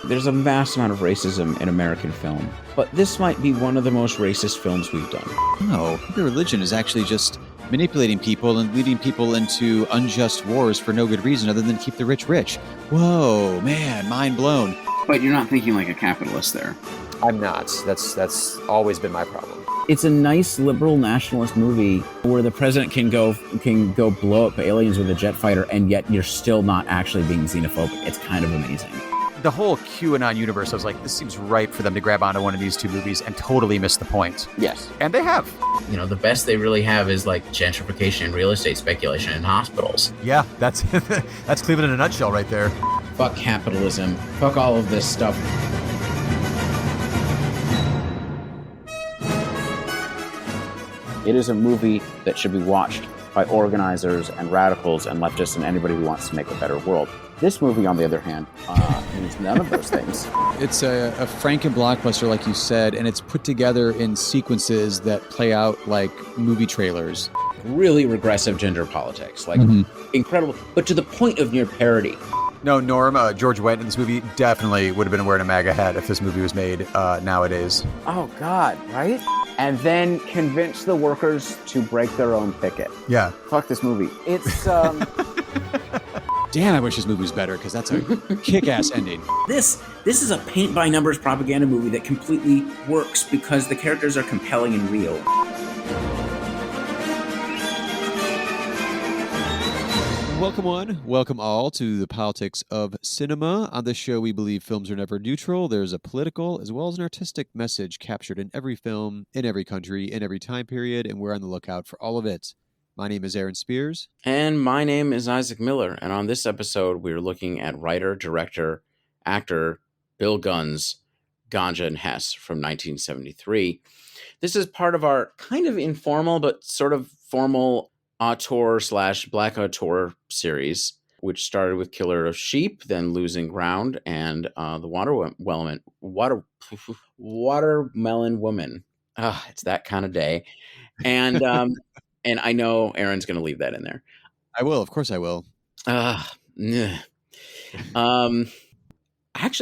There's a vast amount of racism in American film, but this might be one of the most racist films we've done. No, the religion is actually just manipulating people and leading people into unjust wars for no good reason other than keep the rich rich. Whoa, man, mind blown. But you're not thinking like a capitalist there. I'm not. That's always been my problem. It's a nice liberal nationalist movie where the president can go blow up aliens with a jet fighter, and yet you're still not actually being xenophobic. It's kind of amazing. The whole QAnon universe, I was like, this seems ripe for them to grab onto one of these two movies and totally miss the point. Yes. And they have. You know, the best they really have is like gentrification and real estate speculation in hospitals. Yeah, that's that's Cleveland in a nutshell right there. Fuck capitalism. Fuck all of this stuff. It is a movie that should be watched by organizers and radicals and leftists and anybody who wants to make a better world. This movie, on the other hand, means none of those things. It's a Franken blockbuster, like you said, and it's put together in sequences that play out like movie trailers. Really regressive gender politics, like incredible, but to the point of near parody. No, Norm, George Wendt in this movie definitely would have been wearing a MAGA hat if this movie was made nowadays. Oh, God, right? And then convince the workers to break their own picket. Yeah. Fuck this movie. It's, Damn, I wish this movie was better, because that's a kick-ass ending. This is a paint-by-numbers propaganda movie that completely works because the characters are compelling and real. Welcome one, welcome all to the politics of cinema. On this show, we believe films are never neutral. There's a political as well as an artistic message captured in every film, in every country, in every time period, and we're on the lookout for all of it. My name is Aaron Spears. And my name is Isaac Miller. And on this episode, we're looking at writer, director, actor Bill Gunn's Ganja Hess from 1973. This is part of our kind of informal but sort of formal auteur / black auteur series, which started with Killer of Sheep, then Losing Ground, and the Watermelon Woman. It's that kind of day. And and I know Aaron's going to leave that in there. I will, of course I will. Actually,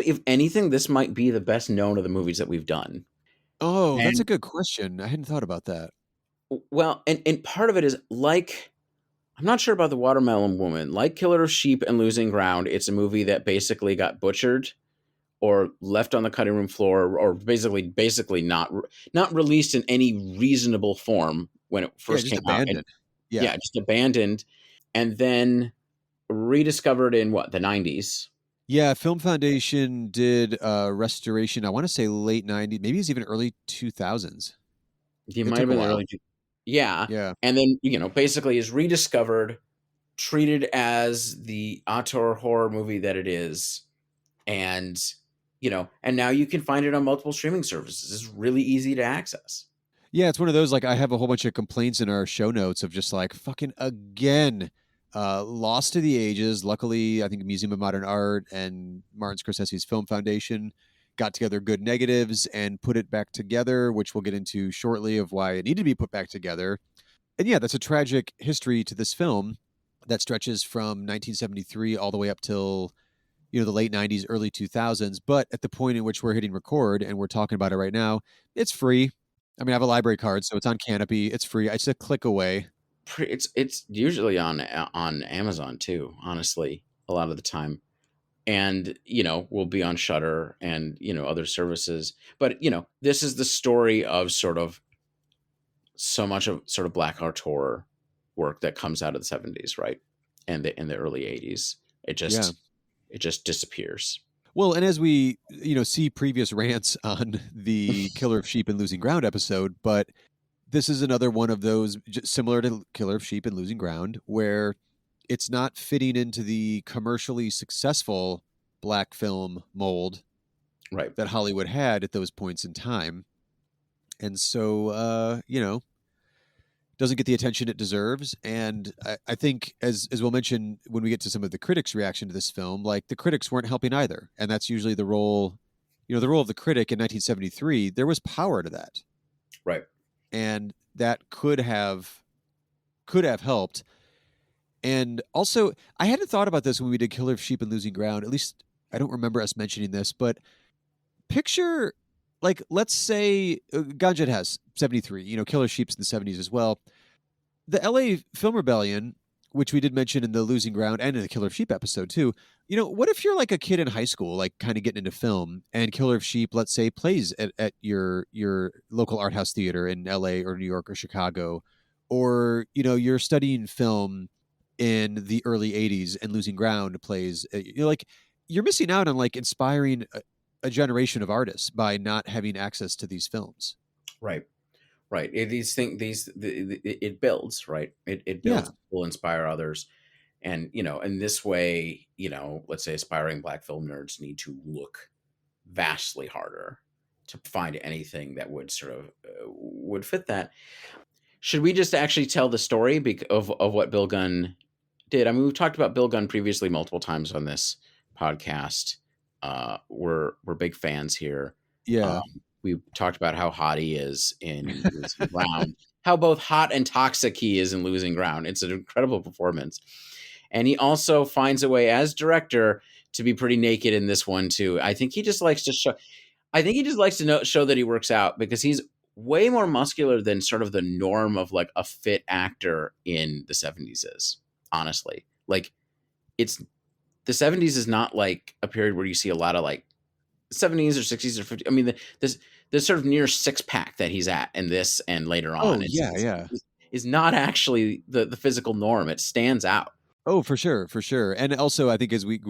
if anything, this might be the best known of the movies that we've done. Oh, that's a good question. I hadn't thought about that. Well, and part of it is like, I'm not sure about the Watermelon Woman. Like Killer of Sheep and Losing Ground, it's a movie that basically got butchered or left on the cutting room floor, or basically not released in any reasonable form when it first came abandoned. out. Yeah, just abandoned, and then rediscovered in the 90s. Yeah, Film Foundation did restoration, I want to say late 90s, maybe it's even early 2000s. It might have been early. Yeah. And then, basically is rediscovered, treated as the auteur horror movie that it is. And, and now you can find it on multiple streaming services. It's really easy to access. Yeah, it's one of those, like, I have a whole bunch of complaints in our show notes of just like, fucking again, lost to the ages. Luckily, I think Museum of Modern Art and Martin Scorsese's Film Foundation got together good negatives and put it back together, which we'll get into shortly of why it needed to be put back together. And yeah, that's a tragic history to this film that stretches from 1973 all the way up till, the late 90s, early 2000s. But at the point in which we're hitting record and we're talking about it right now, it's free. I mean, I have a library card, so it's on Canopy. It's free. It's a click away. It's usually on Amazon too, honestly, a lot of the time. And, we'll be on Shudder and, other services. But, this is the story of sort of so much of sort of black auteur work that comes out of the 70s, right? And in the early 80s. It just disappears. Well, and as we, see previous rants on the Killer of Sheep and Losing Ground episode, but this is another one of those similar to Killer of Sheep and Losing Ground, where it's not fitting into the commercially successful black film mold, right, that Hollywood had at those points in time. And so, doesn't get the attention it deserves. And I think, as we'll mention when we get to some of the critics' reaction to this film, like, the critics weren't helping either. And that's usually the role, the role of the critic in 1973. There was power to that. Right. And that could have helped. And also, I hadn't thought about this when we did Killer of Sheep and Losing Ground, at least I don't remember us mentioning this, but picture, like, let's say Ganja Hess, 73, Killer Sheep's in the 70s as well. The LA Film Rebellion, which we did mention in the Losing Ground and in the Killer of Sheep episode too. What if you're like a kid in high school, like kind of getting into film, and Killer of Sheep, let's say, plays at your local art house theater in LA or New York or Chicago, or you're studying film in the early 80s and Losing Ground plays, like, you're missing out on like inspiring a generation of artists by not having access to these films. Right. Right. These things, it builds, right? It Yeah. builds, will inspire others. And, in this way, let's say aspiring Black film nerds need to look vastly harder to find anything that would sort of would fit that. Should we just actually tell the story of what Bill Gunn did? I mean, we've talked about Bill Gunn previously multiple times on this podcast. We're big fans here. Yeah. We talked about how hot he is in Losing Ground, how both hot and toxic he is in Losing Ground. It's an incredible performance. And he also finds a way as director to be pretty naked in this one too. I think he just likes to show. I think he just likes to show that he works out, because he's way more muscular than sort of the norm of like a fit actor in the 70s is. Honestly, like, it's the 70s is not like a period where you see a lot of like 70s or 60s or 50s. I mean, this sort of near six pack that he's at in this and later on is not actually the physical norm. It stands out. Oh, for sure, for sure. And also, I think as we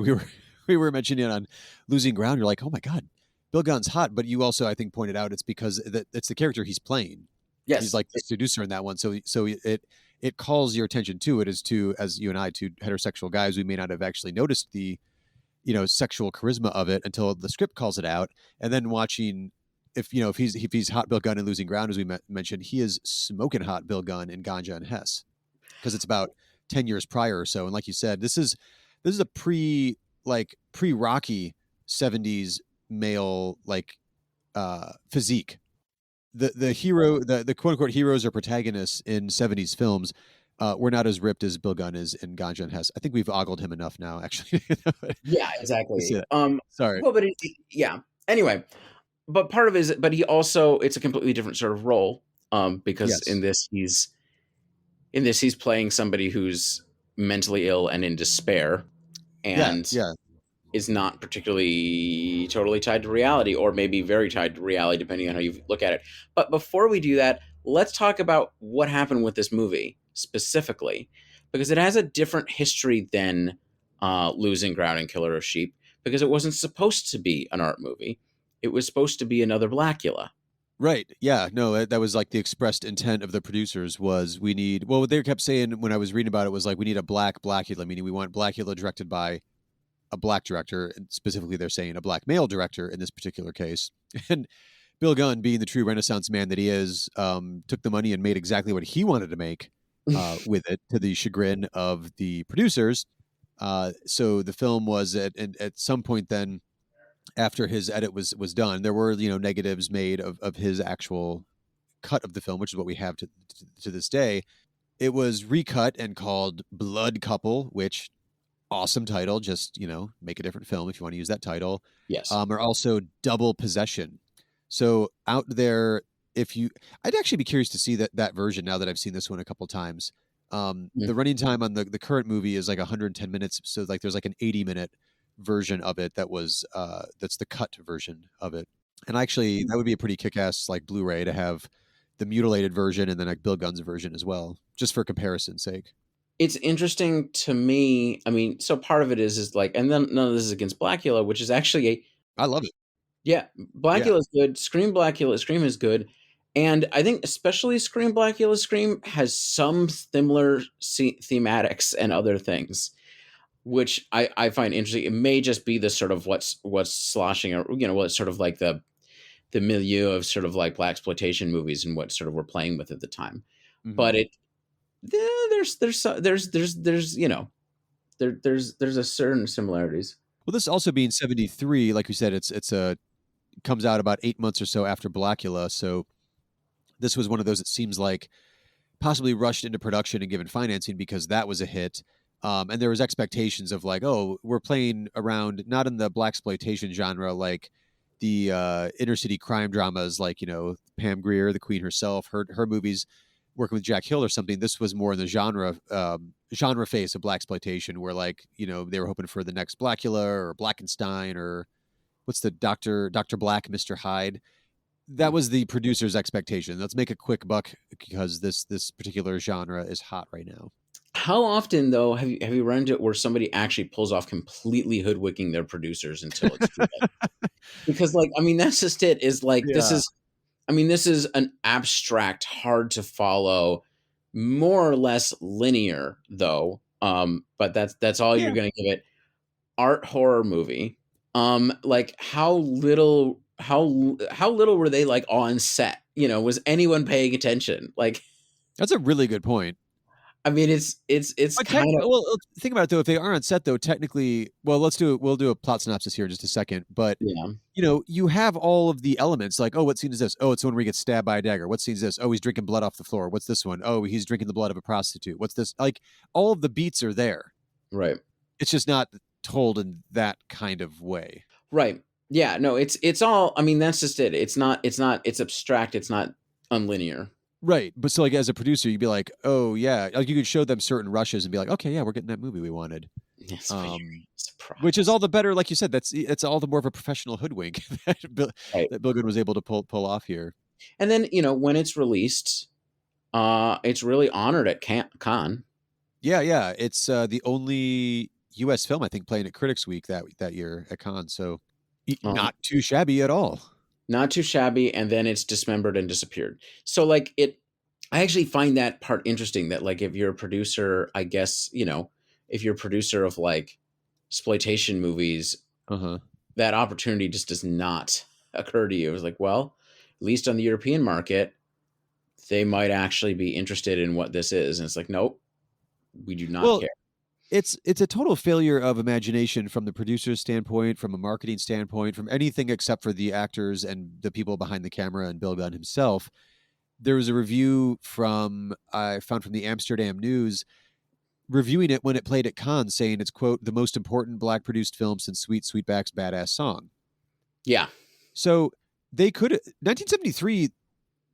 were mentioning it on Losing Ground, you're like, oh my God, Bill Gunn's hot. But you also, I think, pointed out it's because it's the character he's playing. Yes, he's like the seducer in that one. So it calls your attention to it, as you and I, two heterosexual guys, we may not have actually noticed the sexual charisma of it until the script calls it out. And then watching, if he's hot Bill Gunn in Losing Ground, as we mentioned, he is smoking hot Bill Gunn in Ganja and Hess, because it's about 10 years prior or so. And like you said, this is a pre-Rocky 70s male, like, physique. The hero, the quote unquote heroes or protagonists in 70s films were not as ripped as Bill Gunn is in Ganja and Hess. I think we've ogled him enough now, actually. Yeah, exactly. Sorry. Well, but yeah. Anyway, but part of it is, but he also, it's a completely different sort of role, because Yes. in this he's playing somebody who's mentally ill and in despair, and Yeah. is not particularly totally tied to reality, or maybe very tied to reality, depending on how you look at it. But before we do that, let's talk about what happened with this movie specifically, because it has a different history than Losing Ground and Killer of Sheep, because it wasn't supposed to be an art movie. It was supposed to be another Blackula. Right. Yeah. No, that was like the expressed intent of the producers was what they kept saying when I was reading about it was like, we need a black Blackula, meaning we want Blackula directed by a black director. And specifically, they're saying a black male director in this particular case. And Bill Gunn, being the true Renaissance man that he is, took the money and made exactly what he wanted to make with it, to the chagrin of the producers. So the film was at some point then, after his edit was done, there were negatives made of his actual cut of the film, which is what we have to this day. It was recut and called Blood Couple, which, awesome title. Just make a different film if you want to use that title. Yes. Or also Double Possession. So out there, I'd actually be curious to see that version now that I've seen this one a couple times. The running time on the current movie is like 110 minutes. So like there's like an 80-minute version of it that's the cut version of it. And actually, that would be a pretty kick-ass like Blu-ray to have the mutilated version and then like Bill Gunn's version as well, just for comparison's sake. It's interesting to me. I mean, so part of it is like, and then none of this is against Blackula, which is actually I love it. Yeah, Blackula is good. Scream is good. And I think especially Scream has some similar thematics and other things, which I find interesting. It may just be the sort of what's sloshing, or what's sort of like the milieu of sort of like blaxploitation movies and what sort of we're playing with at the time. Mm-hmm. But there's a certain similarities. Well, this also being 73, like you said, it comes out about 8 months or so after Blackula. So this was one of those that seems like possibly rushed into production and given financing because that was a hit. And there was expectations of like, oh, we're playing around not in the blaxploitation genre, like the inner city crime dramas, like Pam Grier, the Queen herself, her movies, working with Jack Hill or something. This was more in the genre phase of blaxploitation, where like they were hoping for the next Blackula or Blackenstein or what's the Doctor Black, Mr. Hyde. That was the producer's expectation. Let's make a quick buck because this particular genre is hot right now. How often, though, have you run into it where somebody actually pulls off completely hoodwinking their producers until it's too late? Because, like, I mean, that's just it. Is like this is an abstract, hard to follow, more or less linear, though. But that's all you're going to give it. Art horror movie. Like how little were they like on set? Was anyone paying attention? Like, that's a really good point. I mean, it's kind of, well. Think about it though. If they are on set though, technically, well, we'll do a plot synopsis here in just a second. But yeah, you have all of the elements. Like, oh, what scene is this? Oh, it's the one where he gets stabbed by a dagger. What scene is this? Oh, he's drinking blood off the floor. What's this one? Oh, he's drinking the blood of a prostitute. What's this? Like, all of the beats are there. right. It's just not told in that kind of way. Right. Yeah. No. It's all. I mean, that's just it. It's not. It's abstract. It's not unlinear. Right. But so like as a producer, you'd be like, oh yeah, like you could show them certain rushes and be like, okay, yeah, we're getting that movie we wanted. Yes. Which is all the better, like you said, it's all the more of a professional hoodwink that Bill Gunn was able to pull off here. And then when it's released, it's really honored at Cannes. Yeah. It's the only U.S. film I think playing at Critics Week that year at Cannes. So not too shabby at all. Not too shabby, and then it's dismembered and disappeared. So like I actually find that part interesting, that like if you're a producer, I guess, if you're a producer of like exploitation movies, that opportunity just does not occur to you. It was like, well, at least on the European market, they might actually be interested in what this is. And it's like, nope, we do not care. It's a total failure of imagination from the producer's standpoint, from a marketing standpoint, from anything except for the actors and the people behind the camera and Bill Gunn himself. There was a review I found from the Amsterdam News reviewing it when it played at Cannes, saying it's, quote, the most important Black produced film since Sweet Sweetback's Badass Song. Yeah. So they could 1973,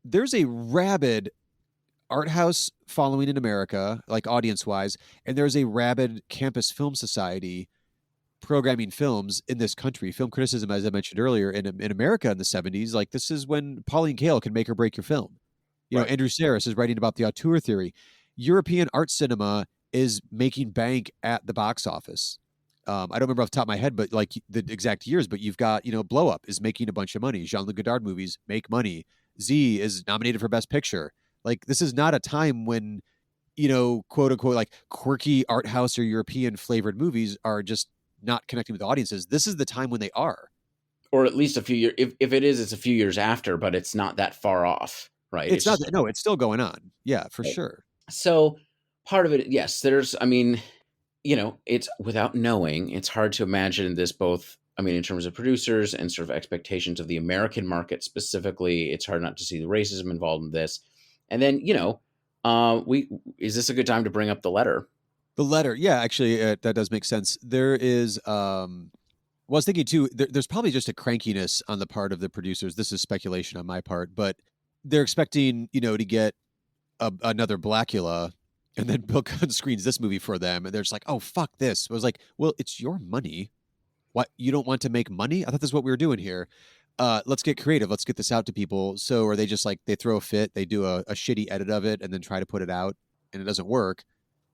there's a rabid art house following in America, like audience wise, and there's a rabid campus film society programming films in this country. Film criticism, as I mentioned earlier, in America in the 70s, like this is when Pauline Kael can make or break your film. Andrew Sarris is writing about the auteur theory. European art cinema is making bank at the box office. I don't remember off the top of my head, but like the exact years, but you've got, Blow Up is making a bunch of money. Jean-Luc Godard movies make money. Z is nominated for Best Picture. Like, this is not a time when, quote unquote, like quirky art house or European flavored movies are just not connecting with audiences. This is the time when they are. Or at least a few years. If it is, it's a few years after, but it's not that far off, right? It's not. No, it's still going on. Yeah, for sure. So part of it, yes, there's, I mean, it's without knowing, it's hard to imagine this both. I mean, in terms of producers and sort of expectations of the American market specifically, it's hard not to see the racism involved in this. And then, is this a good time to bring up the letter? The letter, yeah, actually, that does make sense. There is, I was thinking too, there's probably just a crankiness on the part of the producers. This is speculation on my part, but they're expecting, to get another Blackula, and then Bill Gunn screens this movie for them, and they're just like, oh, fuck this. I was like, well, it's your money. What, you don't want to make money? I thought that's what we were doing here. Let's get creative. Let's get this out to people. So are they just like, they throw a fit, they do a shitty edit of it and then try to put it out and it doesn't work.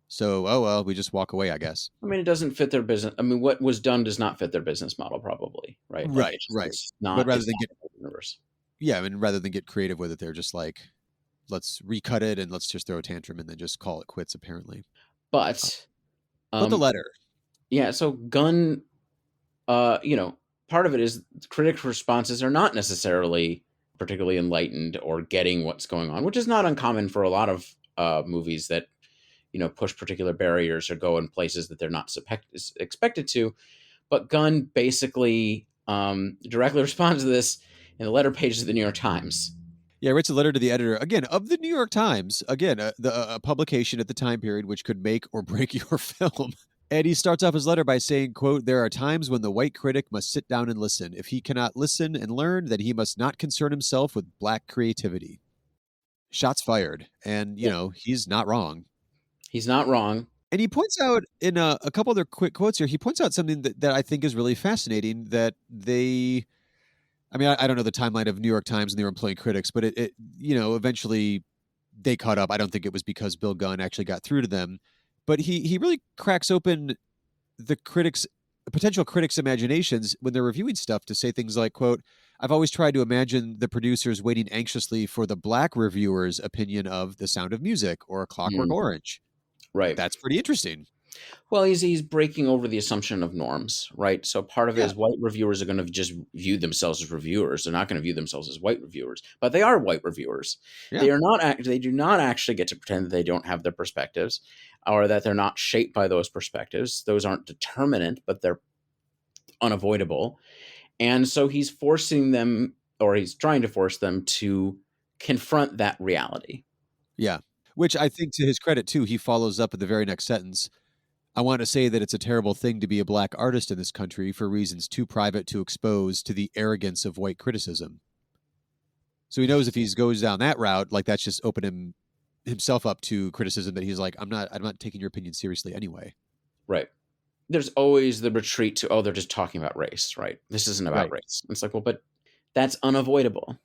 So, oh, well, we just walk away, I guess. I mean, it doesn't fit their business. I mean, what was done does not fit their business model, probably. Right. Right. It's not, but rather than get universe. Yeah. I mean, rather than get creative with it, they're just like, let's recut it and let's just throw a tantrum and then just call it quits, apparently. But the letter. Yeah. So Gunn, part of it is critic responses are not necessarily particularly enlightened or getting what's going on, which is not uncommon for a lot of movies that, push particular barriers or go in places that they're not expected to. But Gunn basically directly responds to this in the letter pages of the New York Times. Yeah, writes a letter to the editor, again, of the New York Times, again, a publication at the time period which could make or break your film. And he starts off his letter by saying, quote, "There are times when the white critic must sit down and listen. If he cannot listen and learn, then he must not concern himself with black creativity." Shots fired. And, Yeah. he's not wrong. He's not wrong. And he points out in a couple other quick quotes here, he points out something that I think is really fascinating, that I don't know the timeline of New York Times and their employing critics, but it eventually they caught up. I don't think it was because Bill Gunn actually got through to them, but he really cracks open the potential critics' imaginations when they're reviewing stuff to say things like, quote, "I've always tried to imagine the producers waiting anxiously for the black reviewer's opinion of The Sound of Music or A Clockwork Mm, Orange." right. That's pretty interesting. Well, he's breaking over the assumption of norms, right? So part of it Yeah. is white reviewers are going to just view themselves as reviewers. They're not going to view themselves as white reviewers, but they are white reviewers. Yeah. They are not. They do not actually get to pretend that they don't have their perspectives, or that they're not shaped by those perspectives. Those aren't determinant, but they're unavoidable. And so he's forcing them, or he's trying to force them to confront that reality. Yeah. Which I think, to his credit too, he follows up at the very next sentence. "I want to say that it's a terrible thing to be a black artist in this country for reasons too private to expose to the arrogance of white criticism." So he knows if he goes down that route, like, that's just open himself up to criticism, that he's like, I'm not taking your opinion seriously anyway. Right. There's always the retreat to, oh, they're just talking about race, right? This isn't about Right. race. It's like, well, but that's unavoidable.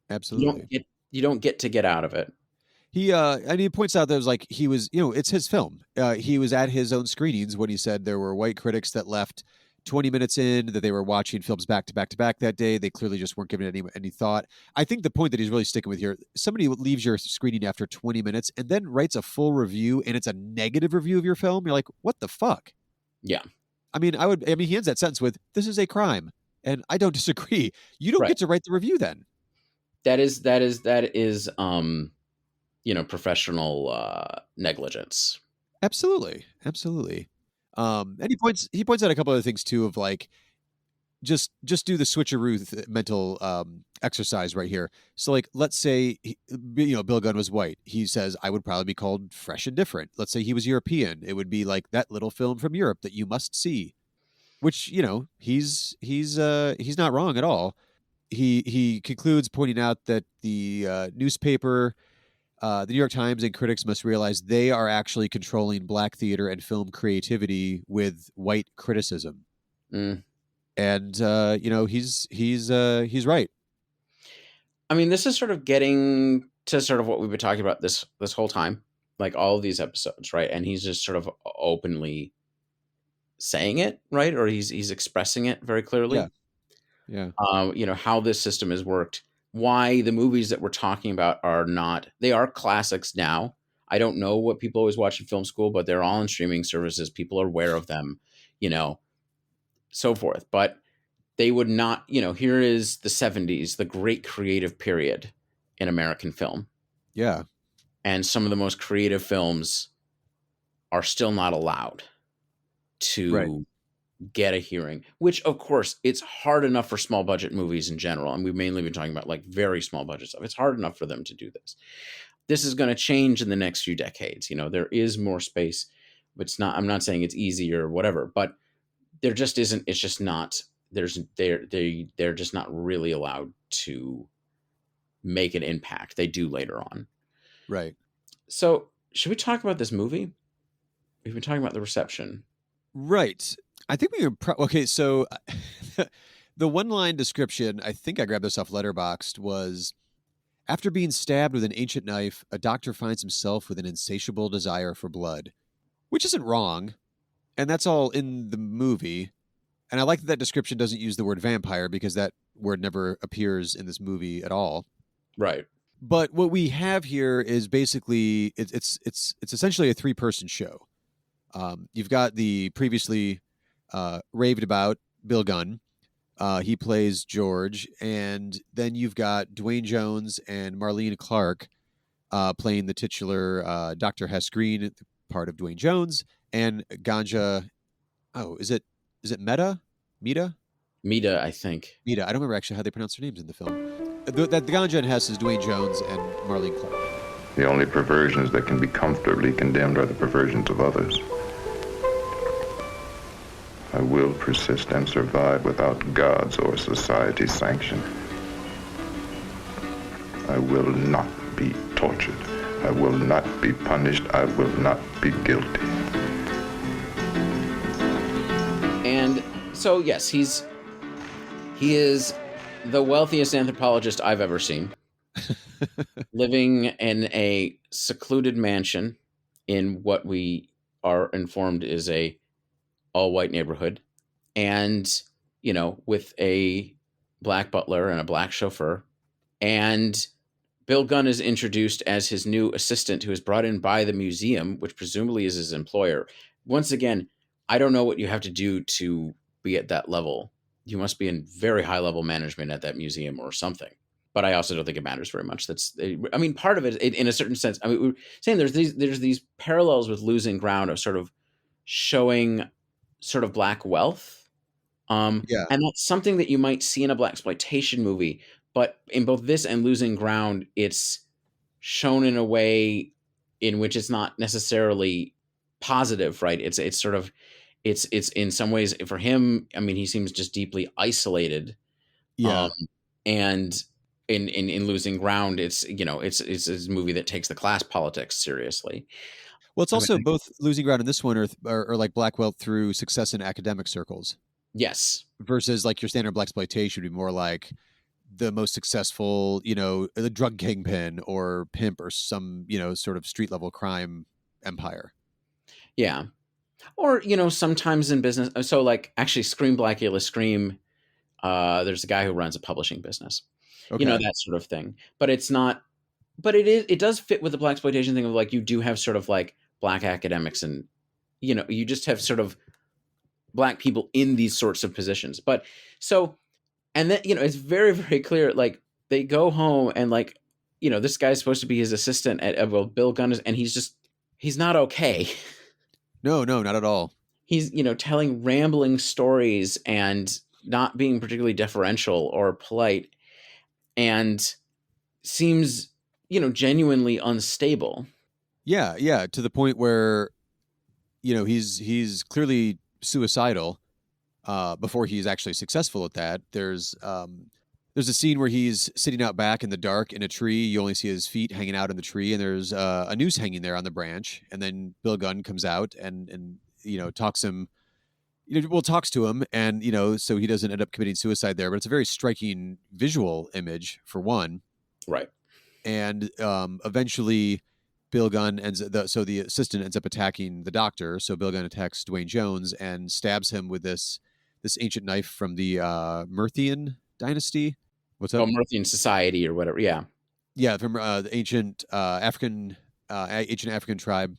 Absolutely. You don't get to get out of it. He points out that it was like, he was, it's his film. He was at his own screenings when he said there were white critics that left 20 minutes in, that they were watching films back to back to back that day. They clearly just weren't giving it any thought. I think the point that he's really sticking with here, somebody leaves your screening after 20 minutes and then writes a full review, and it's a negative review of your film. You're like, what the fuck? Yeah. He ends that sentence with, "This is a crime." And I don't disagree. You don't Right. get to write the review then. That is professional negligence. Absolutely. And he points out a couple other things too, of like, just do the switcheroo mental exercise right here. So, like, let's say Bill Gunn was white. He says, "I would probably be called fresh and different." Let's say he was European. It would be like, "That little film from Europe that you must see," which, he's not wrong at all. He concludes pointing out that the newspaper, the New York Times, and critics must realize they are actually controlling black theater and film creativity with white criticism. Mm. And he's right. I mean, this is sort of getting to sort of what we've been talking about this whole time, like all of these episodes, right? And he's just sort of openly saying it, right? Or he's expressing it very clearly. Yeah. How this system has worked, why the movies that we're talking about they are classics now. I don't know what people always watch in film school, but they're all on streaming services. People are aware of them, so forth. But they would not, here is the 70s, the great creative period in American film. Yeah. And some of the most creative films are still not allowed to get a hearing, which, of course, it's hard enough for small budget movies in general. And we've mainly been talking about like very small budget stuff. It's hard enough for them to do this. This is going to change in the next few decades. There is more space. I'm not saying it's easy or whatever, but there just isn't. It's just not. They're just not really allowed to make an impact. They do later on. Right. So should we talk about this movie? We've been talking about the reception. Right. I think we were okay. So the one-line description, I think I grabbed this off Letterboxd, was, "After being stabbed with an ancient knife, a doctor finds himself with an insatiable desire for blood," which isn't wrong. And that's all in the movie. And I like that description doesn't use the word vampire, because that word never appears in this movie at all. Right. But what we have here is basically, it's essentially a 3-person show. You've got the previously raved about Bill Gunn. He plays George. And then you've got Dwayne Jones and Marlene Clark playing the titular Dr. Hess Green, part of Dwayne Jones, and Ganja. Oh, is it Meta? Mita? Mita, I think. Mita. I don't remember actually how they pronounce their names in the film. That the Ganja Hess is Dwayne Jones and Marlene Clark. The only perversions that can be comfortably condemned are the perversions of others. I will persist and survive without God's or society's sanction. I will not be tortured. I will not be punished. I will not be guilty. And so, yes, he is the wealthiest anthropologist I've ever seen, living in a secluded mansion in what we are informed is a all-white neighborhood, and, you know, with a black butler and a black chauffeur. And Bill Gunn is introduced as his new assistant, who is brought in by the museum, which presumably is his employer. Once again, I don't know what you have to do to be at that level. You must be in very high-level management at that museum or something. But I also don't think it matters very much. I mean, part of it, in a certain sense, I mean, we're saying there's these parallels with Losing Ground of sort of showing sort of black wealth. Yeah. And that's something that you might see in a blaxploitation movie. But in both this and Losing Ground, it's shown in a way in which it's not necessarily positive, right? It's sort of it's in some ways for him. I mean, he seems just deeply isolated. Yeah. And in Losing Ground, it's, you know, it's a movie that takes the class politics seriously. Well, it's I also mean, both Losing Ground and this one are like black wealth through success in academic circles yes, versus like your standard blaxploitation would be more like the most successful, you know, the drug kingpin or pimp or some, you know, sort of street level crime empire. yeah. Or, you know, sometimes in business. So like actually Scream Blackula Scream, there's a guy who runs a publishing business. Okay. You know, that sort of thing. But it's not, but it does fit with the blaxploitation thing of like you do have sort of like black academics, and, you know, you just have sort of black people in these sorts of positions. But so, and then, you know, it's very, very clear, like they go home and like, you know, this guy's supposed to be his assistant at well, Bill Gunn is, and he's not okay. No, not at all. He's, you know, telling rambling stories and not being particularly deferential or polite, and seems, you know, genuinely unstable. Yeah, to the point where, you know, he's clearly suicidal before he's actually successful at that. There's a scene where he's sitting out back in the dark in a tree. You only see his feet hanging out in the tree, and there's a noose hanging there on the branch. And then Bill Gunn comes out and you know talks to him, and you know, so he doesn't end up committing suicide there. But it's a very striking visual image for one. Right. And eventually, Bill Gunn the assistant ends up attacking the doctor. So Bill Gunn attacks Dwayne Jones and stabs him with this ancient knife from the Merthian dynasty. What's up? Oh, Murthian society or whatever. Yeah. Yeah, from the ancient African tribe,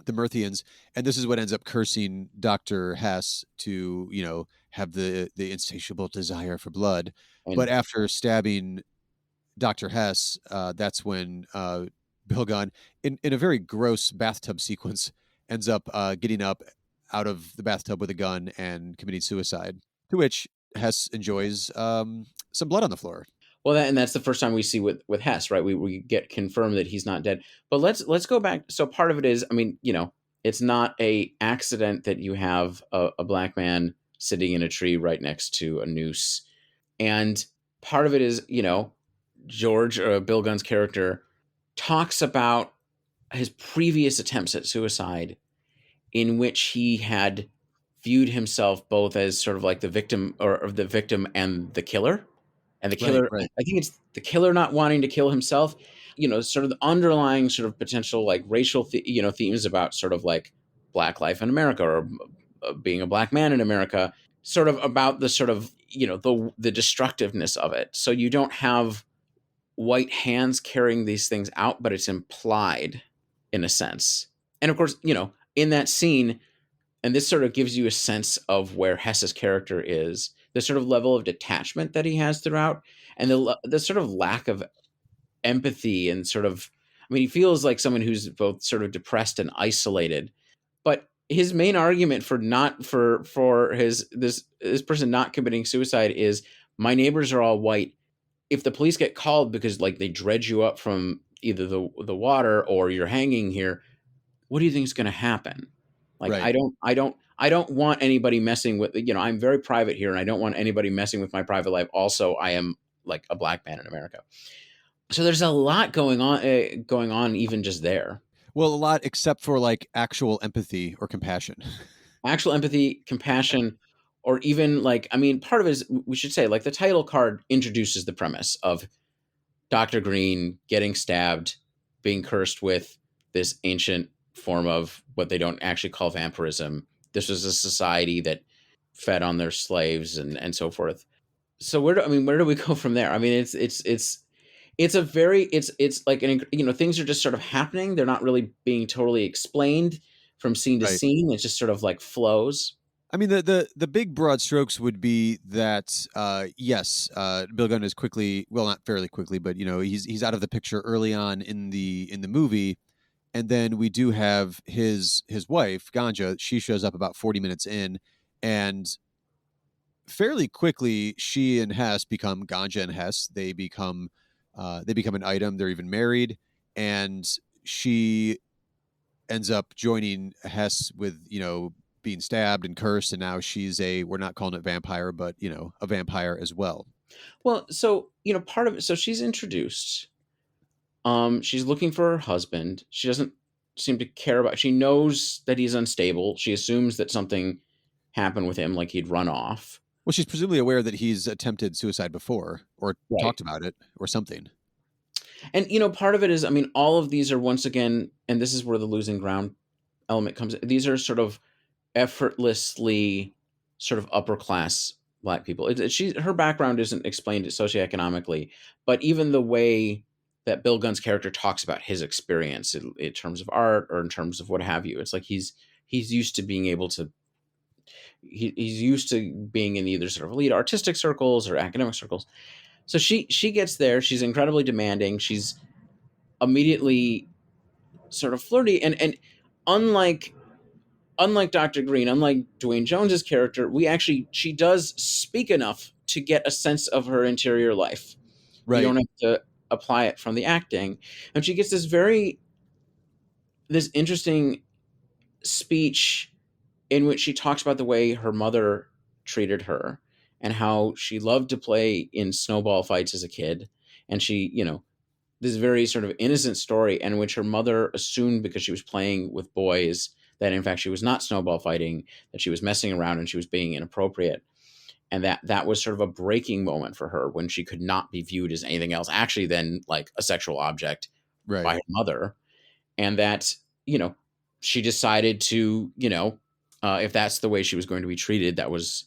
the Merthians, and this is what ends up cursing Dr. Hess to, you know, have the insatiable desire for blood. And But after stabbing Dr. Hess, that's when Bill Gunn, in a very gross bathtub sequence, ends up getting up out of the bathtub with a gun and committing suicide. To which Hess enjoys some blood on the floor. well, that's the first time we see with Hess, right? We get confirmed that he's not dead. But let's go back. So part of it is, I mean, you know, it's not a accident that you have a black man sitting in a tree right next to a noose. And part of it is, you know, George, Bill Gunn's character, talks about his previous attempts at suicide, in which he had viewed himself both as sort of like the victim and the killer. And the killer, Right. I think it's the killer not wanting to kill himself, you know, sort of the underlying sort of potential like racial, themes about sort of like black life in America, or being a black man in America, sort of about the sort of, you know, the destructiveness of it. So you don't have white hands carrying these things out, but it's implied in a sense. And of course, you know, in that scene, and this sort of gives you a sense of where Hess's character is, the sort of level of detachment that he has throughout, and the sort of lack of empathy, and sort of, I mean, he feels like someone who's both sort of depressed and isolated. But his main argument for this person not committing suicide is, my neighbors are all white. if the police get called because like they dredge you up from either the water or you're hanging here, what do you think is going to happen? Like, Right. I don't want anybody messing with, I'm very private here and I don't want anybody messing with my private life. Also, I am like a black man in America. So there's a lot going on even just there. Well, a lot except for like actual empathy or compassion. Actual empathy, compassion, or even like, I mean, part of it is, we should say, like, the title card introduces the premise of Dr. Green getting stabbed, being cursed with this ancient form of what they don't actually call vampirism. This was a society that fed on their slaves and so forth. So where do we go from there? I mean, it's a very, it's like things are just sort of happening. They're not really being totally explained from scene to Right. scene. It just sort of like flows. I mean, the big broad strokes would be that yes, Bill Gunn is quickly, well, not fairly quickly, but he's out of the picture early on in the movie, and then we do have his wife Ganja. She shows up about 40 minutes in, and fairly quickly she and Hess become Ganja and Hess. They become an item. They're even married, and she ends up joining Hess with being stabbed and cursed, and now she's we're not calling it vampire, but a vampire as well. Well, so part of it. So she's introduced. She's looking for her husband. She doesn't seem to care about. She knows that he's unstable. She assumes that something happened with him, like he'd run off. Well, she's presumably aware that he's attempted suicide before or Right. talked about it or something. And part of it is, I mean, all of these are, once again, and this is where the losing ground element comes in. These are sort of effortlessly sort of upper class black people. Her background isn't explained socioeconomically, but even the way that Bill Gunn's character talks about his experience in terms of art or in terms of what have you, it's like he's used to being able to. He's used to being in either sort of elite artistic circles or academic circles. So she gets there. She's incredibly demanding. She's immediately sort of flirty, and unlike Dr. Green, unlike Dwayne Jones's character, she does speak enough to get a sense of her interior life. Right. You don't have to apply it from the acting. And she gets this interesting speech in which she talks about the way her mother treated her and how she loved to play in snowball fights as a kid. And she, this very sort of innocent story in which her mother assumed, because she was playing with boys, that in fact she was not snowball fighting, that she was messing around and she was being inappropriate. And that was sort of a breaking moment for her, when she could not be viewed as anything else actually than like a sexual object by her mother. And that, she decided to, if that's the way she was going to be treated, that was,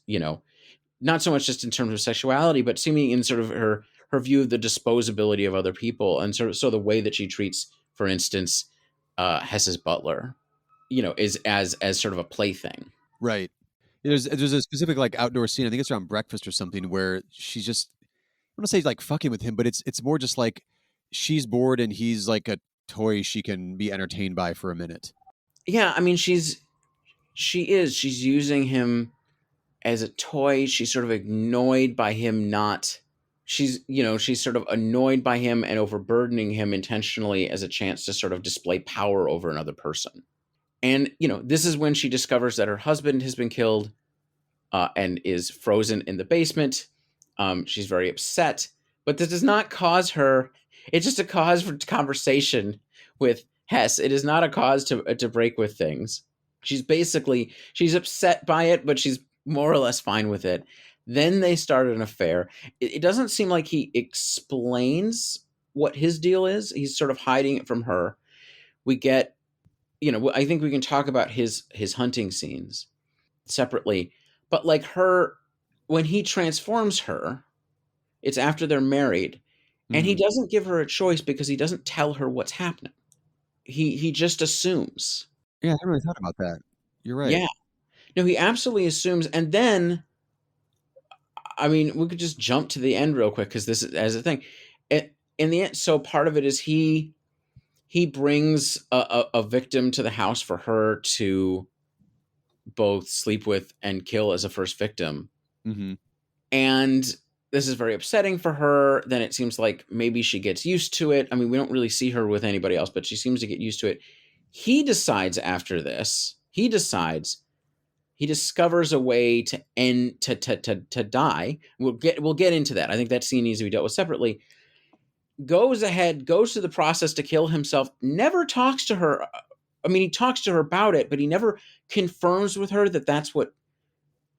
not so much just in terms of sexuality, but seeming in sort of her view of the disposability of other people, and so the way that she treats, for instance, Hess's butler, is as sort of a plaything. Right. There's a specific like outdoor scene. I think it's around breakfast or something, where she's just, I want to say like fucking with him, but it's more just like she's bored and he's like a toy she can be entertained by for a minute. Yeah, I mean, she's using him as a toy. She's sort of annoyed by him she's sort of annoyed by him and overburdening him intentionally as a chance to sort of display power over another person. And, this is when she discovers that her husband has been killed and is frozen in the basement. She's very upset, but this does not cause her. It's just a cause for conversation with Hess. It is not a cause to break with things. She's upset by it, but she's more or less fine with it. Then they start an affair. It doesn't seem like he explains what his deal is. He's sort of hiding it from her. We get, I think we can talk about his hunting scenes separately, but like when he transforms her, it's after they're married, and he doesn't give her a choice because he doesn't tell her what's happening. He just assumes. Yeah, I haven't really thought about that. You're right. Yeah. No, he absolutely assumes. And then, I mean, we could just jump to the end real quick, because this is as a thing. In the end, so part of it is he brings a victim to the house for her to both sleep with and kill as a first victim. Mm-hmm. And this is very upsetting for her. Then it seems like maybe she gets used to it. I mean, we don't really see her with anybody else, but she seems to get used to it. He decides after this, he discovers a way to end to die. We'll get into that. I think that scene needs to be dealt with separately. Goes through the process to kill himself, never talks to her. I mean, he talks to her about it, but he never confirms with her that that's what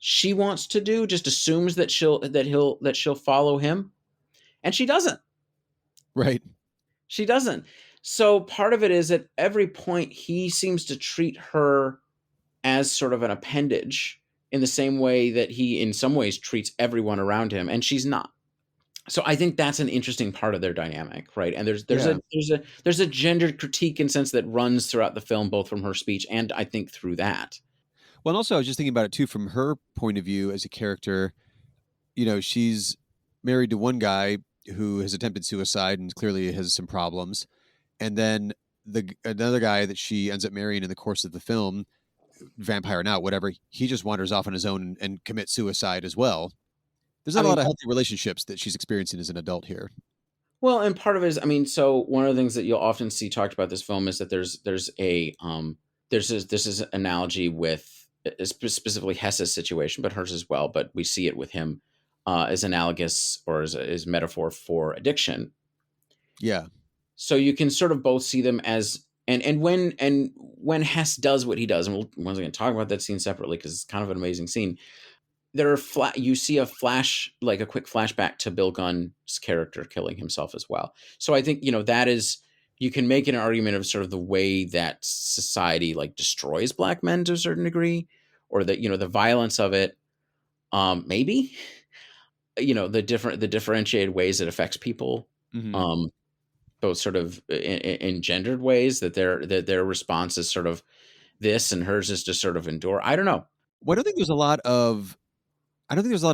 she wants to do, just assumes that she'll follow him. And she doesn't. Right. She doesn't. So part of it is at every point he seems to treat her as sort of an appendage in the same way that he in some ways treats everyone around him, and she's not. So I think that's an interesting part of their dynamic, right? And there's a gendered critique in sense that runs throughout the film, both from her speech and I think through that. Well, and also I was just thinking about it too from her point of view as a character. You know, she's married to one guy who has attempted suicide and clearly has some problems, and then another guy that she ends up marrying in the course of the film, vampire now, whatever, he just wanders off on his own and commits suicide as well. There's not a lot of healthy relationships that she's experiencing as an adult here. Well, and part of it is, I mean, so one of the things that you'll often see talked about this film is that there's this analogy with specifically Hess's situation, but hers as well. But we see it with him as analogous or as metaphor for addiction. Yeah. So you can sort of both see them as and when Hess does what he does, and we'll once again talk about that scene separately because it's kind of an amazing scene. You see a flash, like a quick flashback to Bill Gunn's character killing himself as well. So I think, that is, you can make an argument of sort of the way that society like destroys black men to a certain degree, or that, the violence of it, maybe, the differentiated ways it affects people, both sort of in gendered ways that their response is sort of this and hers is to sort of endure. I don't know. Well, I don't think there's a lot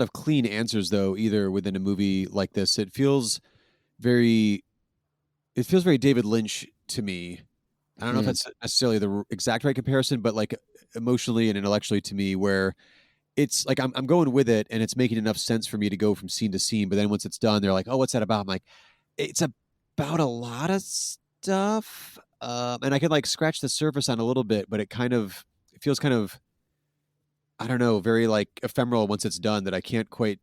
of clean answers though, either within a movie like this. It feels very David Lynch to me. I don't know if that's necessarily the exact right comparison, but like emotionally and intellectually to me, where it's like I'm going with it and it's making enough sense for me to go from scene to scene. But then once it's done, they're like, "Oh, what's that about?" I'm like, "It's about a lot of stuff," and I can like scratch the surface on a little bit, but it feels kind of, I don't know, very like ephemeral once it's done, that I can't quite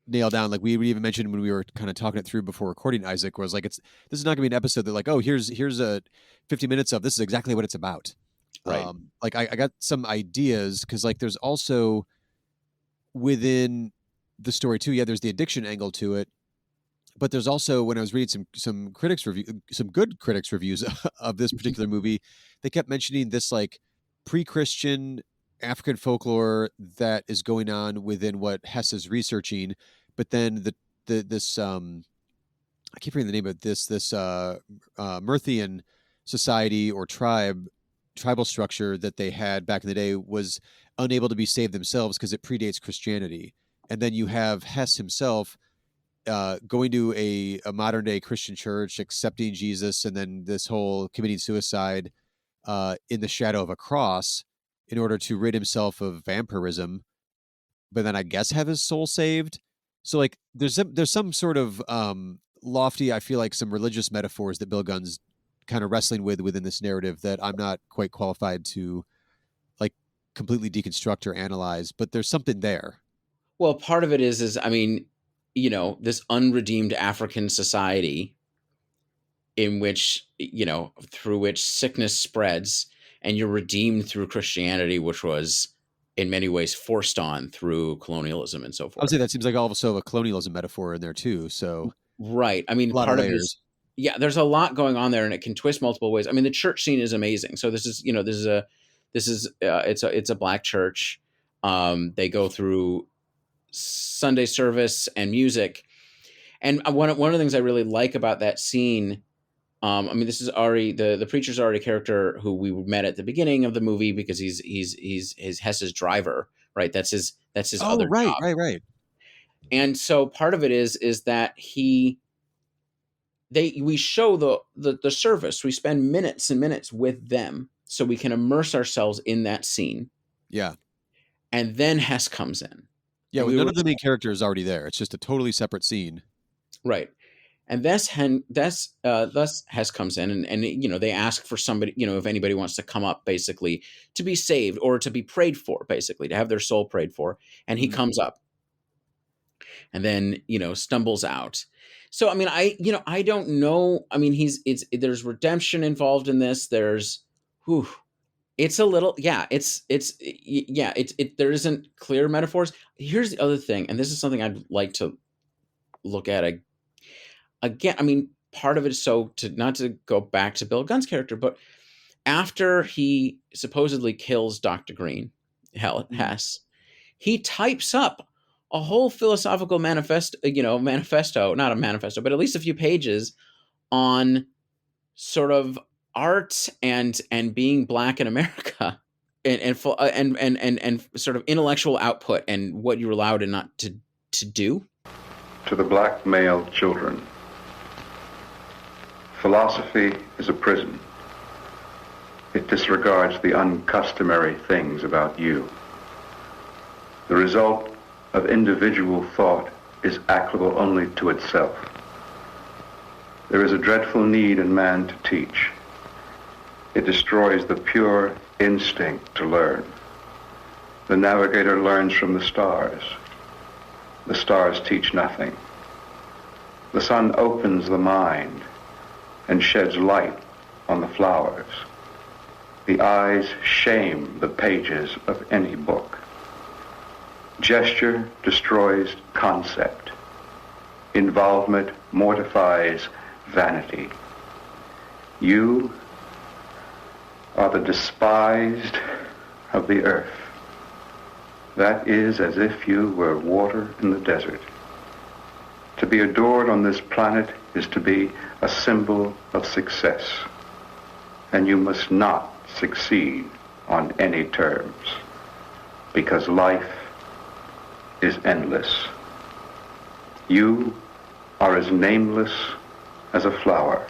nail down. Like we even mentioned when we were kind of talking it through before recording, Isaac, was like, this is not gonna be an episode that like, oh, here's a 50 minutes of this is exactly what it's about. Right. Like I got some ideas because like there's also within the story too. Yeah, there's the addiction angle to it, but there's also, when I was reading some good critics reviews of this particular movie, they kept mentioning this like pre-Christian African folklore that is going on within what Hess is researching, but then this I keep forgetting the name of this Myrthian society or tribal structure that they had back in the day was unable to be saved themselves because it predates Christianity, and then you have Hess himself going to a modern day Christian church, accepting Jesus, and then this whole committing suicide in the shadow of a cross in order to rid himself of vampirism, but then I guess have his soul saved. So like there's some sort of lofty, I feel like some religious metaphors that Bill Gunn's kind of wrestling with within this narrative that I'm not quite qualified to like completely deconstruct or analyze, but there's something there. Well, part of it is I mean, this unredeemed African society in which, through which sickness spreads, and you're redeemed through Christianity, which was in many ways forced on through colonialism and so I would forth. say that seems like also a colonialism metaphor in there too. So right. I mean, part of it is, there's a lot going on there and it can twist multiple ways. I mean, the church scene is amazing. So this is it's a black church. They go through Sunday service and music. And one of the things I really like about that scene, I mean, this is already the preacher's already a character who we met at the beginning of the movie because he's Hess's driver, right? That's his other job. Right. And so part of it is that we show the service. We spend minutes and minutes with them so we can immerse ourselves in that scene. Yeah. And then Hess comes in. Yeah, And well, we none were of the main character is already there. It's just a totally separate scene. right. And thus Hess comes in and they ask for somebody, if anybody wants to come up basically to be saved or to be prayed for, basically to have their soul prayed for. And he Mhm. comes up and then, stumbles out. So, I mean, I don't know. I mean, there's redemption involved in this. Whew, it's a little, yeah, there isn't clear metaphors. Here's the other thing. And this is something I'd like to look at again. I mean, part of it is not to go back to Bill Gunn's character, but after he supposedly kills Dr. Green, Hess, he types up a whole philosophical manifesto, not a manifesto, but at least a few pages on sort of art and being black in America and sort of intellectual output and what you're allowed and not to do. To the black male children, philosophy is a prison. It disregards the uncustomary things about you. The result of individual thought is applicable only to itself. There is a dreadful need in man to teach. It destroys the pure instinct to learn. The navigator learns from the stars. The stars teach nothing. The sun opens the mind and sheds light on the flowers. The eyes shame the pages of any book. Gesture destroys concept. Involvement mortifies vanity. You are the despised of the earth. That is as if you were water in the desert. To be adored on this planet is to be a symbol of success, and you must not succeed on any terms, because life is endless. You are as nameless as a flower.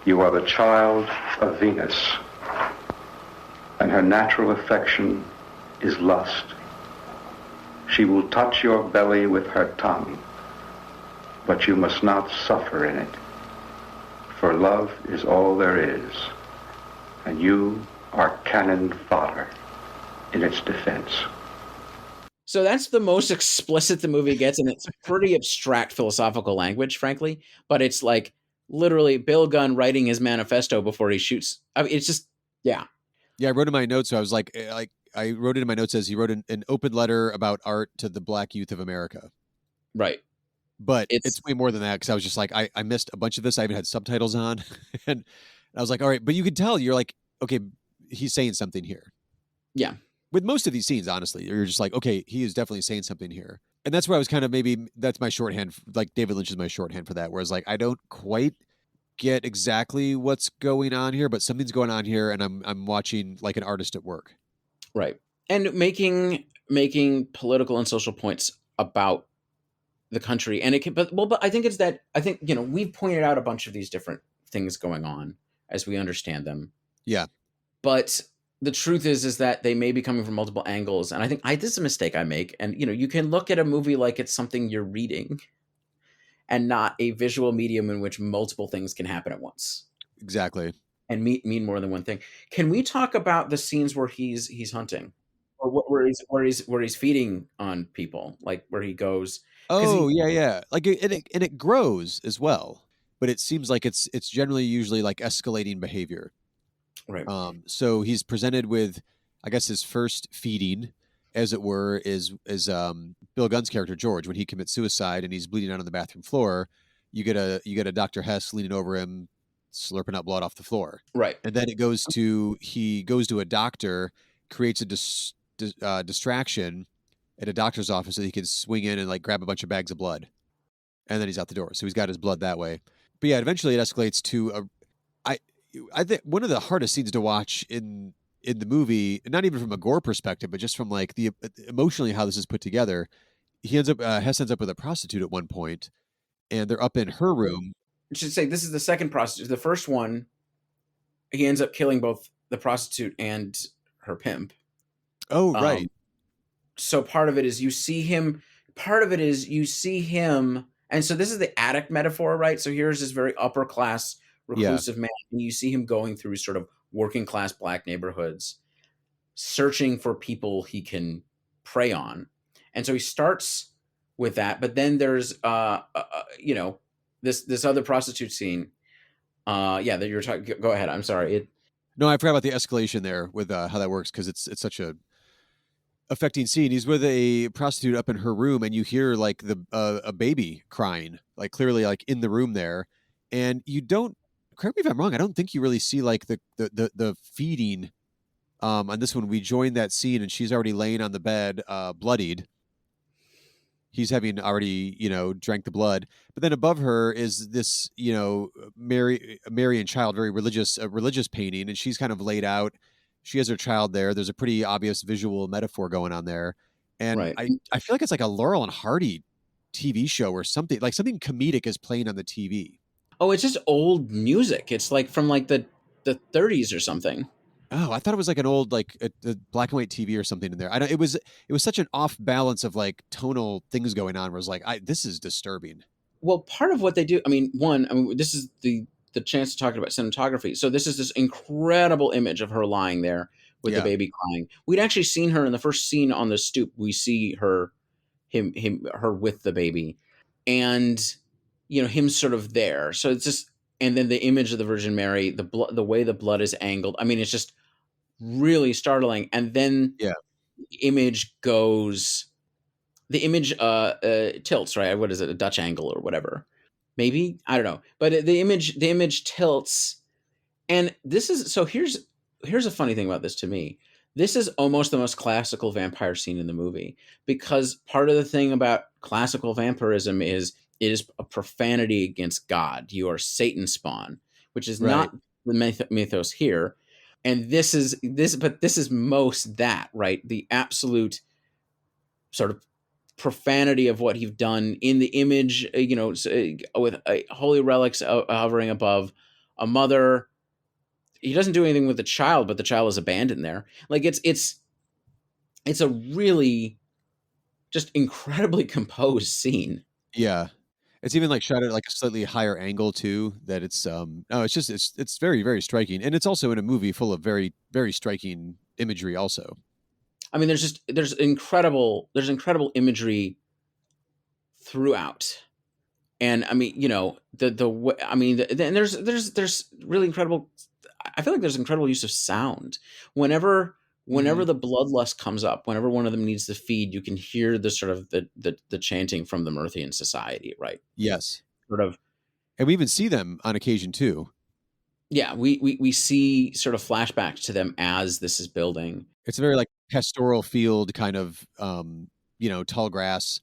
You are the child of Venus, and her natural affection is lust. She will touch your belly with her tongue, but you must not suffer in it, for love is all there is, and you are cannon fodder in its defense. So that's the most explicit the movie gets, and it's pretty abstract philosophical language, frankly. But it's like literally Bill Gunn writing his manifesto before he shoots. I mean, it's just, yeah. Yeah, I wrote in my notes. So I was like I wrote it in my notes as he wrote an open letter about art to the black youth of America. Right. But it's way more than that, because I was just like, I missed a bunch of this. I even had subtitles on. And I was like, all right, but you could tell, you're like, okay, he's saying something here. Yeah. With most of these scenes, honestly, you're just like, okay, he is definitely saying something here. And that's where I was kind of, maybe that's my shorthand, like David Lynch is my shorthand for that, whereas like I don't quite get exactly what's going on here, but something's going on here, and I'm watching like an artist at work. Right. And making political and social points about the country. And it can, but I think it's that, I think, we've pointed out a bunch of these different things going on as we understand them. Yeah. But the truth is that they may be coming from multiple angles. And I think this is a mistake I make. And, you can look at a movie like it's something you're reading and not a visual medium in which multiple things can happen at once. Exactly. And mean more than one thing. Can we talk about the scenes where he's hunting, or where he's feeding on people, like where he goes? Oh, yeah. Like it grows as well, but it seems like it's generally usually like escalating behavior. Right. So he's presented with, I guess, his first feeding, as it were, is Bill Gunn's character George, when he commits suicide and he's bleeding out on the bathroom floor. You get a Dr. Hess leaning over him, slurping up blood off the floor. Right. And then he goes to a doctor, creates a distraction at a doctor's office so he can swing in and like grab a bunch of bags of blood, and then he's out the door. So he's got his blood that way. But yeah, eventually it escalates to I think one of the hardest scenes to watch in the movie, not even from a gore perspective, but just from like the emotionally how this is put together. Hess ends up with a prostitute at one point, and they're up in her room. I should say this is the second prostitute. The first one, he ends up killing both the prostitute and her pimp. Oh, right. so part of it is you see him. Part of it is you see him, and so this is the attic metaphor, right? So here's this very upper class Yeah. reclusive man, and you see him going through sort of working class black neighborhoods, searching for people he can prey on. And so he starts with that, but then there's you know, this other prostitute scene. Yeah, that you're talking. Go ahead. I'm sorry. No, I forgot about the escalation there with how that works, because it's such a affecting scene. He's with a prostitute up in her room, and you hear like the a baby crying, like clearly like in the room there, and you don't. Correct me if I'm wrong. I don't think you really see like the feeding. On this one, we join that scene, and she's already laying on the bed, bloodied. He's having already, drank the blood. But then above her is this, Mary and child, very religious, religious painting, and she's kind of laid out. She has her child there. There's a pretty obvious visual metaphor going on there, and Right. I feel like it's like a Laurel and Hardy TV show or something, like something comedic is playing on the TV. Oh, it's just old music. It's like from like the 30s or something. Oh, I thought it was like an old like a black and white TV or something in there. I don't. It was such an off balance of like tonal things going on. Where I was like, this is disturbing. Well, part of what they do, this is the chance to talk about cinematography. So this is this incredible image of her lying there with the Yeah. baby crying. We'd actually seen her in the first scene on the stoop. We see her with the baby, and him sort of there. So it's just, and then the image of the Virgin Mary, the way the blood is angled. I mean, it's just really startling. And then Yeah. the image tilts, right? What is it, a Dutch angle or whatever? Maybe, I don't know. But the image tilts, and this is, so here's a funny thing about this to me. This is almost the most classical vampire scene in the movie, because part of the thing about classical vampirism is it is a profanity against God. You are Satan's spawn, which is Right. not the mythos here. And this is most that, right? The absolute sort of profanity of what he's done in the image, with holy relics hovering above a mother. He doesn't do anything with the child, but the child is abandoned there. Like it's a really just incredibly composed scene. Yeah. It's even like shot at like a slightly higher angle too. That it's no, it's just it's very very striking, and it's also in a movie full of very very striking imagery. Also, I mean, there's incredible imagery throughout, and I mean, and there's really incredible. I feel like there's incredible use of sound. Whenever the bloodlust comes up, whenever one of them needs to feed, you can hear the sort of the chanting from the Murthian society, right? yes, Sort of, and we even see them on occasion too. yeah. We see sort of flashbacks to them as this is building, It's a very like pastoral field kind of, tall grass.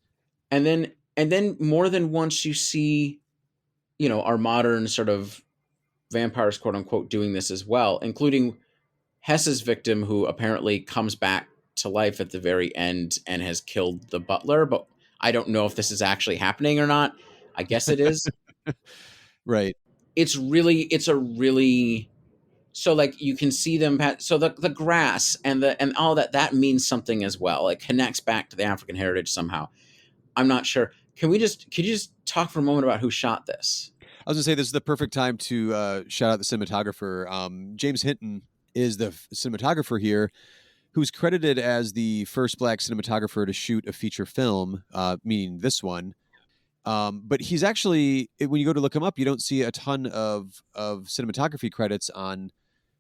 and then more than once you see, our modern sort of vampires, quote unquote, doing this as well, including Hess's victim, who apparently comes back to life at the very end and has killed the butler. But I don't know if this is actually happening or not. I guess it is. Right. It's a really, so like you can see them. So the grass and all that means something as well. It connects back to the African heritage somehow. I'm not sure. Could you just talk for a moment about who shot this? I was gonna say this is the perfect time to shout out the cinematographer. James Hinton is the cinematographer here, who's credited as the first black cinematographer to shoot a feature film, meaning this one. But he's actually, when you go to look him up, you don't see a ton of cinematography credits on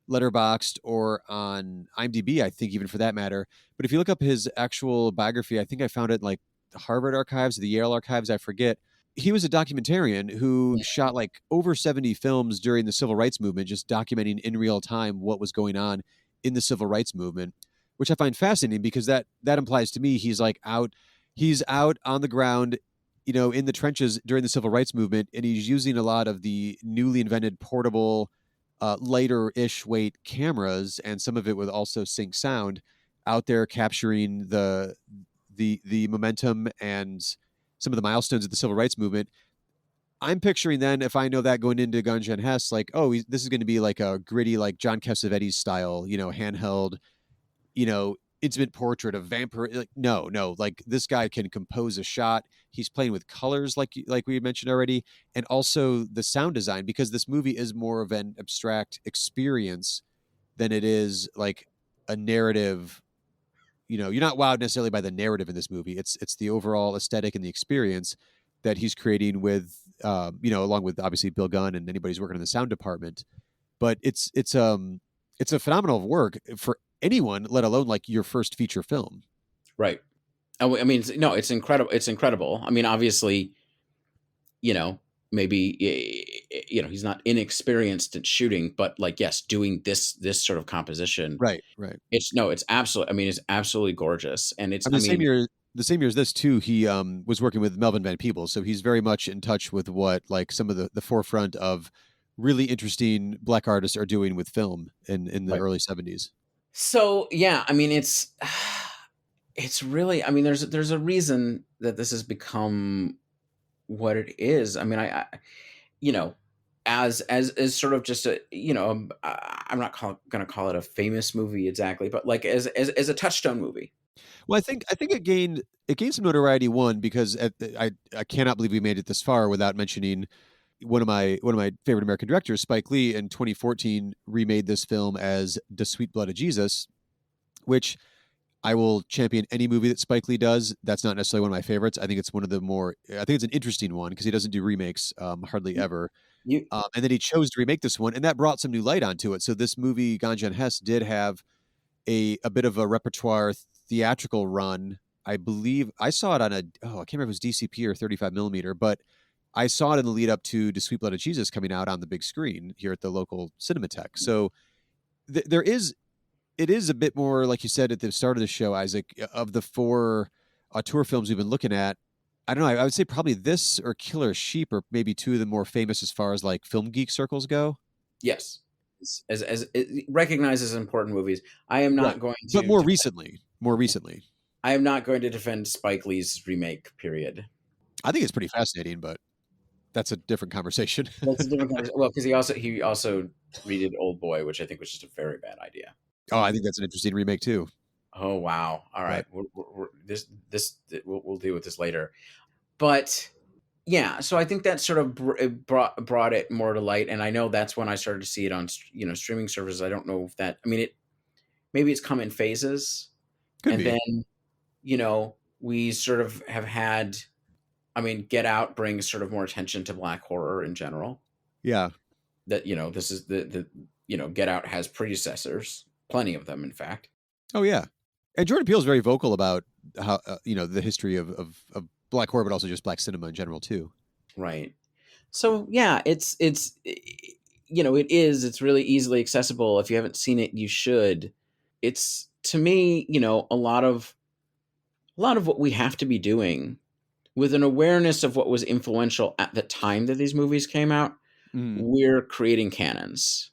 Letterboxd or on IMDb, I think, even for that matter. But if you look up his actual biography, I think I found it in like the Harvard archives, the Yale archives, I forget. He was a documentarian who shot like over 70 films during the civil rights movement, just documenting in real time what was going on in the civil rights movement, which I find fascinating because that implies to me he's out on the ground, in the trenches during the civil rights movement, and he's using a lot of the newly invented portable, lighter-ish weight cameras, and some of it with also sync sound out there capturing the momentum and some of the milestones of the civil rights movement. I'm picturing then, if I know that going into Ganja Hess, like, this is going to be like a gritty, like John Cassavetes style, handheld, intimate portrait of vampire. Like, no, like this guy can compose a shot. He's playing with colors, like we mentioned already, and also the sound design, because this movie is more of an abstract experience than it is like a narrative. You're not wowed necessarily by the narrative in this movie. It's the overall aesthetic and the experience that he's creating with, along with obviously Bill Gunn and anybody who's working in the sound department. But it's a phenomenal work for anyone, let alone like your first feature film. Right. Oh, I mean, no, it's incredible. It's incredible. I mean, obviously, maybe he's not inexperienced at shooting, but like, yes, doing this sort of composition. Right. It's absolutely. I mean, it's absolutely gorgeous, and it's. I mean, the same year as this too, he was working with Melvin Van Peebles, so he's very much in touch with what like some of the forefront of really interesting black artists are doing with film in the early 70s. So yeah, I mean, it's really. I mean, there's a reason that this has become what it is. I mean, I as sort of just a I'm not going to call it a famous movie exactly, but like as a touchstone movie. Well, I think it gained some notoriety, one, because I cannot believe we made it this far without mentioning one of my favorite American directors, Spike Lee, in 2014 remade this film as The Sweet Blood of Jesus, which I will champion any movie that Spike Lee does. That's not necessarily one of my favorites. I think it's an interesting one because he doesn't do remakes hardly ever. And then he chose to remake this one, and that brought some new light onto it. So this movie, Ganja Hess, did have a bit of a repertoire theatrical run. I believe I saw it on I can't remember if it was DCP or 35 millimeter, but I saw it in the lead up to The Sweet Blood of Jesus coming out on the big screen here at the local Cinematech. So it is a bit more, like you said at the start of the show, Isaac, of the four auteur films we've been looking at. I don't know. I would say probably this or Killer Sheep are maybe two of the more famous as far as like film geek circles go. Yes. As it recognizes important movies. I am not going to. But more recently. I am not going to defend Spike Lee's remake, period. I think it's pretty fascinating, but that's a different conversation. That's a different conversation. Well, because he also redid Old Boy, which I think was just a very bad idea. Oh, I think that's an interesting remake too. Oh wow! All right, we'll deal with this later. But yeah, so I think that sort of brought it more to light, and I know that's when I started to see it on streaming services. I don't know if that. I mean, maybe it's come in phases, Could be. Then we sort of have had. I mean, Get Out brings sort of more attention to black horror in general. Yeah. That this is the Get Out has predecessors, plenty of them, in fact. Oh yeah, and Jordan Peele is very vocal about how the history of black horror, but also just black cinema in general too. Right. So yeah, it's really easily accessible. If you haven't seen it, you should. It's, to me, a lot of what we have to be doing with an awareness of what was influential at the time that these movies came out. We're creating canons.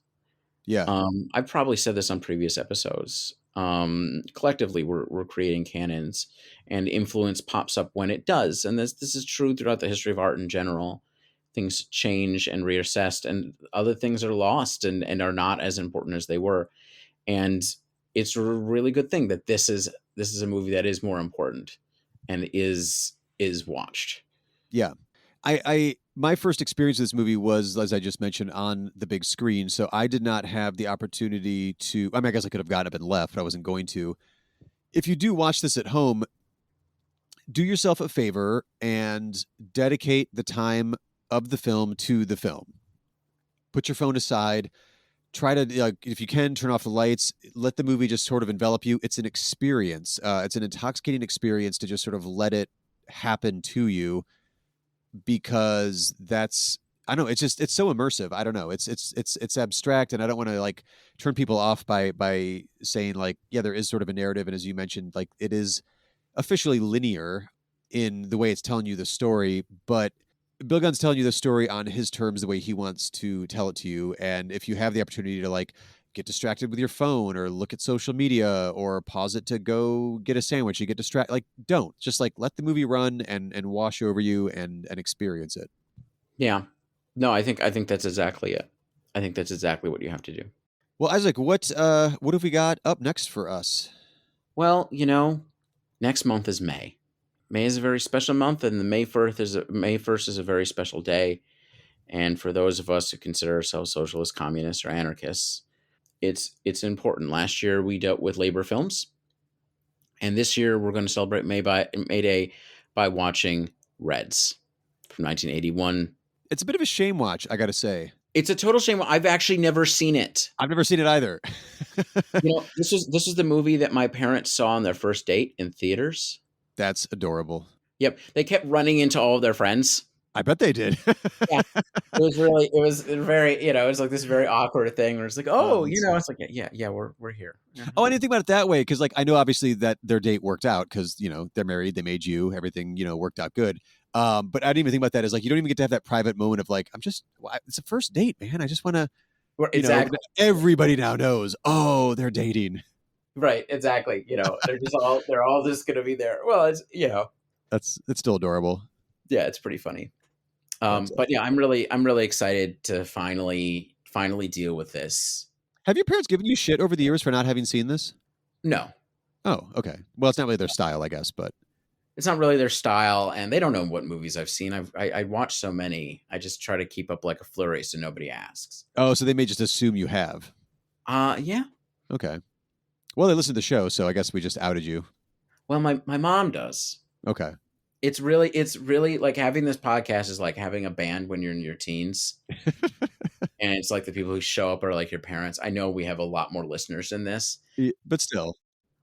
Yeah. I've probably said this on previous episodes. Collectively, we're creating canons, and influence pops up when it does. And this is true throughout the history of art in general. Things change and reassessed, and other things are lost and are not as important as they were. And it's a really good thing that this is a movie that is more important and is watched. Yeah. My first experience with this movie was, as I just mentioned, on the big screen. So I did not have the opportunity to, I guess I could have gotten up and left, but I wasn't going to. If you do watch this at home, do yourself a favor and dedicate the time of the film to the film. Put your phone aside. Try to, if you can, turn off the lights. Let the movie just sort of envelop you. It's an experience. It's an intoxicating experience to just sort of let it happen to you, because I don't know, it's so immersive. I don't know. It's abstract, and I don't want to like turn people off by saying like, yeah, there is sort of a narrative. And as you mentioned, like it is officially linear in the way it's telling you the story, but Bill Gunn's telling you the story on his terms, the way he wants to tell it to you. And if you have the opportunity to like get distracted with your phone or look at social media or pause it to go get a sandwich, you get distracted, like don't, just like let the movie run and wash over you and experience it. Yeah. No, I think that's exactly it. I think that's exactly what you have to do. Well, Isaac, what have we got up next for us? Well, next month is May. May is a very special month, and the May 1st is a very special day. And for those of us who consider ourselves socialists, communists, or anarchists, it's important. Last year we dealt with labor films, and this year we're going to celebrate May Day by watching Reds from 1981. It's a bit of a shame watch, I got to say. It's a total shame. I've actually never seen it. I've never seen it either. This is the movie that my parents saw on their first date in theaters. That's adorable. Yep, they kept running into all of their friends. I bet they did. Yeah, it was very, it was like this very awkward thing where it's like, it's like, yeah, we're here. Oh, I didn't think about it that way because, like, I know obviously that their date worked out because they're married, they made you, everything worked out good. But I didn't even think about that as like you don't even get to have that private moment of like it's a first date, man. I just want to. Exactly. Everybody now knows. Oh, they're dating. Right. Exactly. They're all just gonna be there. Well, it's it's still adorable. Yeah, it's pretty funny. But yeah, I'm really excited to finally deal with this. Have your parents given you shit over the years for not having seen this? No. Oh, okay. Well, it's not really their style, I guess, but it's not really their style, and they don't know what movies I've seen. I watched so many. I just try to keep up like a flurry so nobody asks. Oh, so they may just assume you have. Yeah. Okay. Well, they listen to the show, so I guess we just outed you. Well, my mom does. Okay. It's really like having this podcast is like having a band when you're in your teens. And it's like the people who show up are like your parents. I know we have a lot more listeners than this. But still.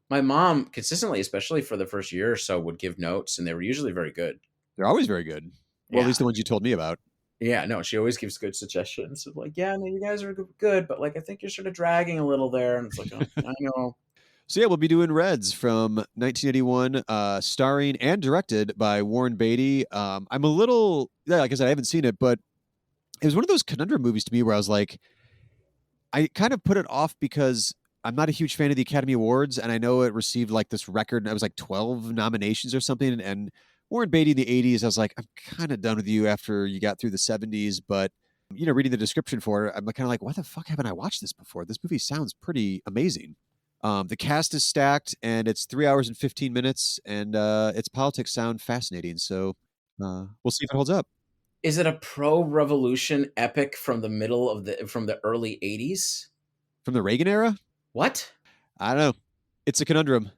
My mom consistently, especially for the first year or so, would give notes, and they were usually very good. They're always very good. Well, at least the ones you told me about. Yeah, no, she always gives good suggestions of like, yeah, no, you guys are good, but like I think you're sort of dragging a little there. And it's like, oh, I know. So yeah, we'll be doing Reds from 1981, starring and directed by Warren Beatty. I'm a little, like I said, I haven't seen it, but it was one of those conundrum movies to me where I was like, I kind of put it off because I'm not a huge fan of the Academy Awards, and I know it received like this record. It was like 12 nominations or something, and Warren Beatty in the 80s, I was like, I'm kind of done with you after you got through the 70s, but reading the description for it, I'm kind of like, why the fuck haven't I watched this before? This movie sounds pretty amazing. The cast is stacked, and it's 3 hours and 15 minutes, and its politics sound fascinating. So we'll see if it holds up. Is it a pro-revolution epic from the early 80s? From the Reagan era? What? I don't know. It's a conundrum.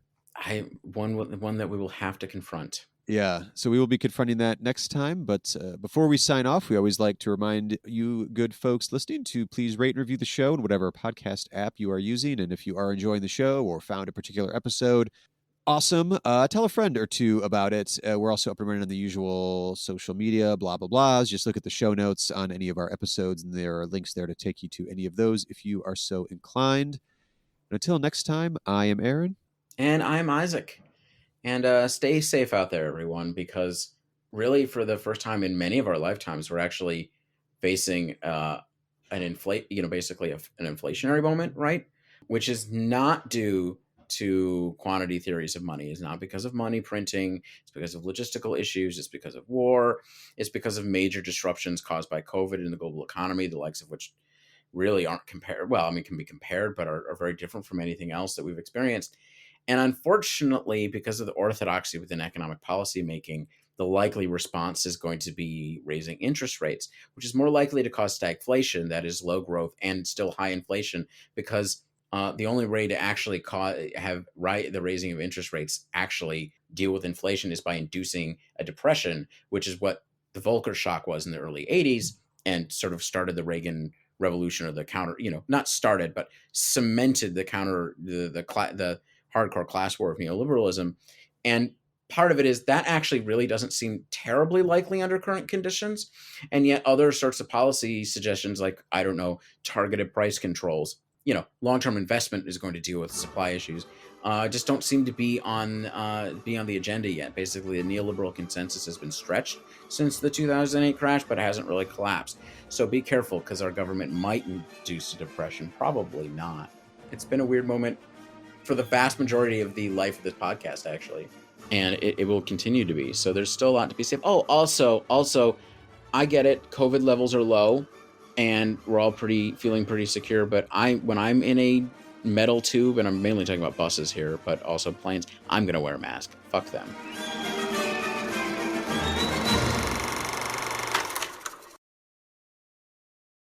One that we will have to confront. Yeah, so we will be confronting that next time. But before we sign off, we always like to remind you good folks listening to please rate and review the show in whatever podcast app you are using. And if you are enjoying the show or found a particular episode awesome, tell a friend or two about it. We're also up and running on the usual social media, blah, blah, blahs. Just look at the show notes on any of our episodes, and there are links there to take you to any of those if you are so inclined. And until next time, I am Aaron. And I'm Isaac. And stay safe out there, everyone, because really for the first time in many of our lifetimes, we're actually facing basically an inflationary moment, right? Which is not due to quantity theories of money. It's not because of money printing. It's because of logistical issues. It's because of war. It's because of major disruptions caused by COVID in the global economy, the likes of which really aren't compared. Well, I mean, can be compared, but are very different from anything else that we've experienced. And unfortunately, because of the orthodoxy within economic policy making, the likely response is going to be raising interest rates, which is more likely to cause stagflation, that is low growth and still high inflation, because the only way to actually the raising of interest rates actually deal with inflation is by inducing a depression, which is what the Volcker shock was in the early 80s and sort of started the Reagan revolution, or the counter, not started, but cemented the hardcore class war of neoliberalism. And part of it is that actually really doesn't seem terribly likely under current conditions. And yet other sorts of policy suggestions, like, I don't know, targeted price controls, long-term investment is going to deal with supply issues, just don't seem to be on the agenda yet. Basically, the neoliberal consensus has been stretched since the 2008 crash, but it hasn't really collapsed. So be careful, because our government might induce a depression. Probably not. It's been a weird moment for the vast majority of the life of this podcast, actually. And it will continue to be. So there's still a lot to be safe. Oh, also, I get it. COVID levels are low, and we're all feeling pretty secure. But when I'm in a metal tube, and I'm mainly talking about buses here, but also planes, I'm going to wear a mask. Fuck them.